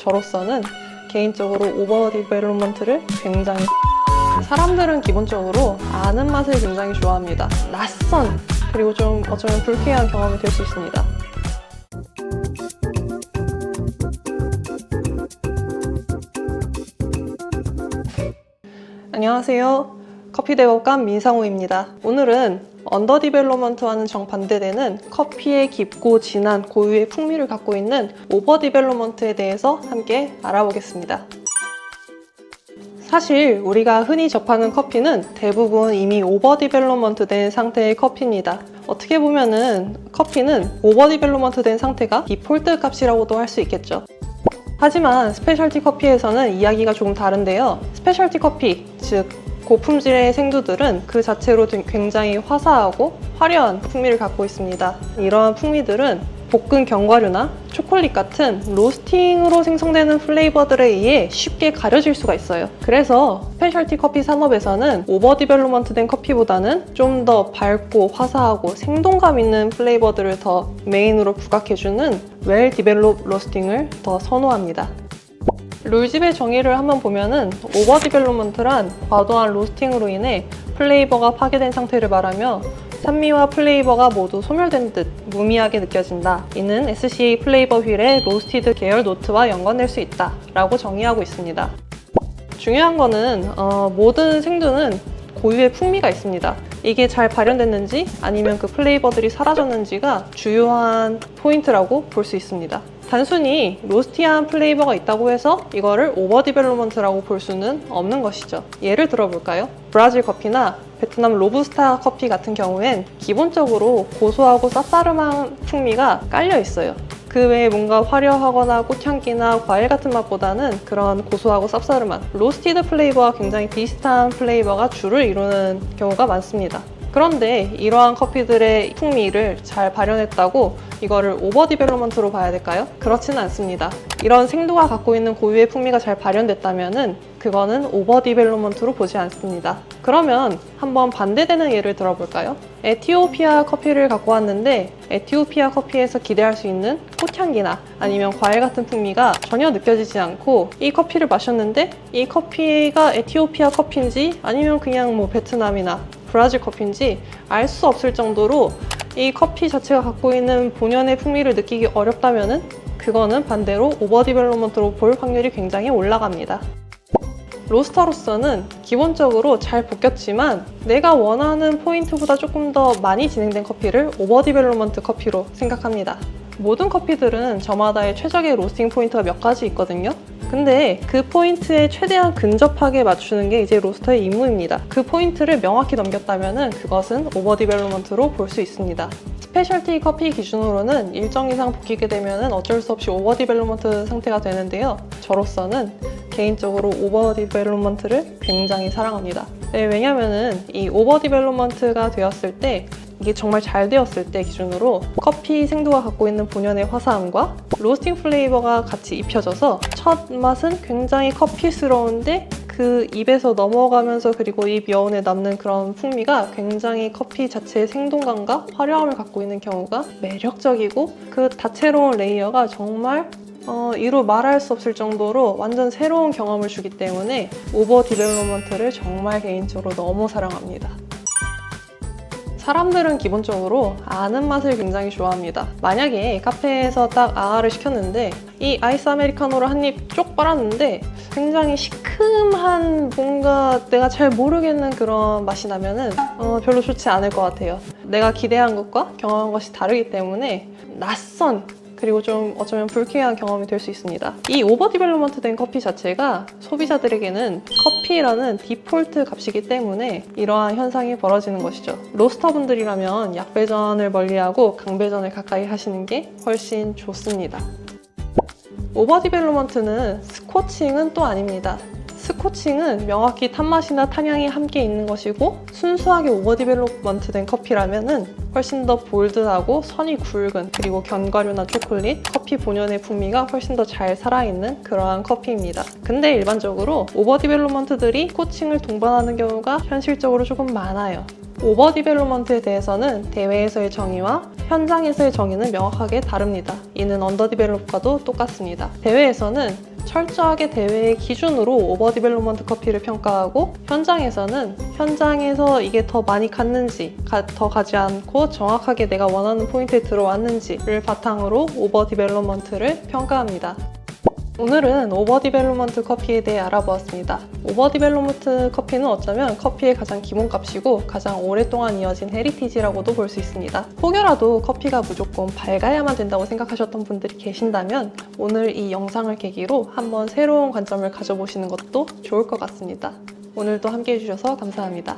저로서는 개인적으로 오버 디벨롭먼트를 굉장히 사람들은 기본적으로 아는 맛을 굉장히 좋아합니다. 낯선 그리고 좀 어쩌면 불쾌한 경험이 될 수 있습니다. 안녕하세요. 커피 대법관 민상우입니다. 오늘은 언더 디벨롭먼트와는 정반대되는 커피의 깊고 진한 고유의 풍미를 갖고 있는 오버 디벨롭먼트에 대해서 함께 알아보겠습니다. 사실 우리가 흔히 접하는 커피는 대부분 이미 오버 디벨롭먼트 된 상태의 커피입니다. 어떻게 보면은 커피는 오버 디벨롭먼트 된 상태가 디폴트 값이라고도 할 수 있겠죠. 하지만 스페셜티 커피에서는 이야기가 조금 다른데요. 스페셜티 커피, 즉 고품질의 생두들은 그 자체로 굉장히 화사하고 화려한 풍미를 갖고 있습니다. 이러한 풍미들은 볶은 견과류나 초콜릿 같은 로스팅으로 생성되는 플레이버들에 의해 쉽게 가려질 수가 있어요. 그래서 스페셜티 커피 산업에서는 오버 디벨롭먼트 된 커피보다는 좀 더 밝고 화사하고 생동감 있는 플레이버들을 더 메인으로 부각해주는 웰 디벨롭 로스팅을 더 선호합니다. 룰집의 정의를 한번 보면은 오버 디벨롭먼트란 과도한 로스팅으로 인해 플레이버가 파괴된 상태를 말하며 산미와 플레이버가 모두 소멸된 듯 무미하게 느껴진다. 이는 SCA 플레이버 휠의 로스티드 계열 노트와 연관될 수 있다 라고 정의하고 있습니다. 중요한 거는 모든 생두는 고유의 풍미가 있습니다. 이게 잘 발현됐는지 아니면 그 플레이버들이 사라졌는지가 주요한 포인트라고 볼 수 있습니다. 단순히 로스티한 플레이버가 있다고 해서 이거를 오버 디벨롭먼트라고 볼 수는 없는 것이죠. 예를 들어볼까요? 브라질 커피나 베트남 로부스타 커피 같은 경우엔 기본적으로 고소하고 쌉싸름한 풍미가 깔려 있어요. 그 외에 뭔가 화려하거나 꽃향기나 과일 같은 맛보다는 그런 고소하고 쌉싸름한 로스티드 플레이버와 굉장히 비슷한 플레이버가 주를 이루는 경우가 많습니다. 그런데 이러한 커피들의 풍미를 잘 발현했다고 이거를 오버 디벨롭먼트로 봐야 될까요? 그렇지는 않습니다. 이런 생두가 갖고 있는 고유의 풍미가 잘 발현됐다면은 그거는 오버 디벨롭먼트로 보지 않습니다. 그러면 한번 반대되는 예를 들어볼까요? 에티오피아 커피를 갖고 왔는데 에티오피아 커피에서 기대할 수 있는 꽃향기나 아니면 과일 같은 풍미가 전혀 느껴지지 않고 이 커피를 마셨는데 이 커피가 에티오피아 커피인지 아니면 그냥 뭐 베트남이나 브라질 커피인지 알 수 없을 정도로 이 커피 자체가 갖고 있는 본연의 풍미를 느끼기 어렵다면은 그거는 반대로 오버 디벨롭먼트로 볼 확률이 굉장히 올라갑니다. 로스터로서는 기본적으로 잘 볶였지만 내가 원하는 포인트보다 조금 더 많이 진행된 커피를 오버 디벨롭먼트 커피로 생각합니다. 모든 커피들은 저마다의 최적의 로스팅 포인트가 몇 가지 있거든요. 근데 그 포인트에 최대한 근접하게 맞추는 게 이제 로스터의 임무입니다. 그 포인트를 명확히 넘겼다면 그것은 오버 디벨롭먼트로 볼 수 있습니다. 스페셜티 커피 기준으로는 일정 이상 볶이게 되면 어쩔 수 없이 오버 디벨롭먼트 상태가 되는데요. 저로서는 개인적으로 오버 디벨롭먼트를 굉장히 사랑합니다. 네, 왜냐면은 이 오버 디벨롭먼트가 되었을 때 이게 정말 잘 되었을 때 기준으로 커피 생두가 갖고 있는 본연의 화사함과 로스팅 플레이버가 같이 입혀져서 첫 맛은 굉장히 커피스러운데 그 입에서 넘어가면서 그리고 입 여운에 남는 그런 풍미가 굉장히 커피 자체의 생동감과 화려함을 갖고 있는 경우가 매력적이고 그 다채로운 레이어가 정말 이루 말할 수 없을 정도로 완전 새로운 경험을 주기 때문에 오버 디벨롭먼트를 정말 개인적으로 너무 사랑합니다. 사람들은 기본적으로 아는 맛을 굉장히 좋아합니다. 만약에 카페에서 딱 아아를 시켰는데 이 아이스 아메리카노를 한 입 쪽 빨았는데 굉장히 시큼한 뭔가 내가 잘 모르겠는 그런 맛이 나면은 별로 좋지 않을 것 같아요. 내가 기대한 것과 경험한 것이 다르기 때문에 낯선 그리고 좀 어쩌면 불쾌한 경험이 될 수 있습니다. 이 오버 디벨롭먼트 된 커피 자체가 소비자들에게는 커피라는 디폴트 값이기 때문에 이러한 현상이 벌어지는 것이죠. 로스터분들이라면 약배전을 멀리하고 강배전을 가까이 하시는 게 훨씬 좋습니다. 오버 디벨롭먼트는 스코칭은 또 아닙니다. 스코칭은 명확히 탄맛이나 탄향이 함께 있는 것이고 순수하게 오버 디벨롭먼트 된 커피라면은 훨씬 더 볼드하고 선이 굵은 그리고 견과류나 초콜릿, 커피 본연의 풍미가 훨씬 더 잘 살아있는 그러한 커피입니다. 근데 일반적으로 오버 디벨롭먼트들이 스코칭을 동반하는 경우가 현실적으로 조금 많아요. 오버 디벨롭먼트에 대해서는 대회에서의 정의와 현장에서의 정의는 명확하게 다릅니다. 이는 언더 디벨롭과도 똑같습니다. 대회에서는 철저하게 대회의 기준으로 오버 디벨롭먼트 커피를 평가하고 현장에서 이게 더 많이 갔는지 더 가지 않고 정확하게 내가 원하는 포인트에 들어왔는지를 바탕으로 오버 디벨롭먼트를 평가합니다. 오늘은 오버 디벨롭먼트 커피에 대해 알아보았습니다. 오버 디벨롭먼트 커피는 어쩌면 커피의 가장 기본값이고 가장 오랫동안 이어진 헤리티지라고도 볼 수 있습니다. 혹여라도 커피가 무조건 밝아야만 된다고 생각하셨던 분들이 계신다면 오늘 이 영상을 계기로 한번 새로운 관점을 가져보시는 것도 좋을 것 같습니다. 오늘도 함께 해주셔서 감사합니다.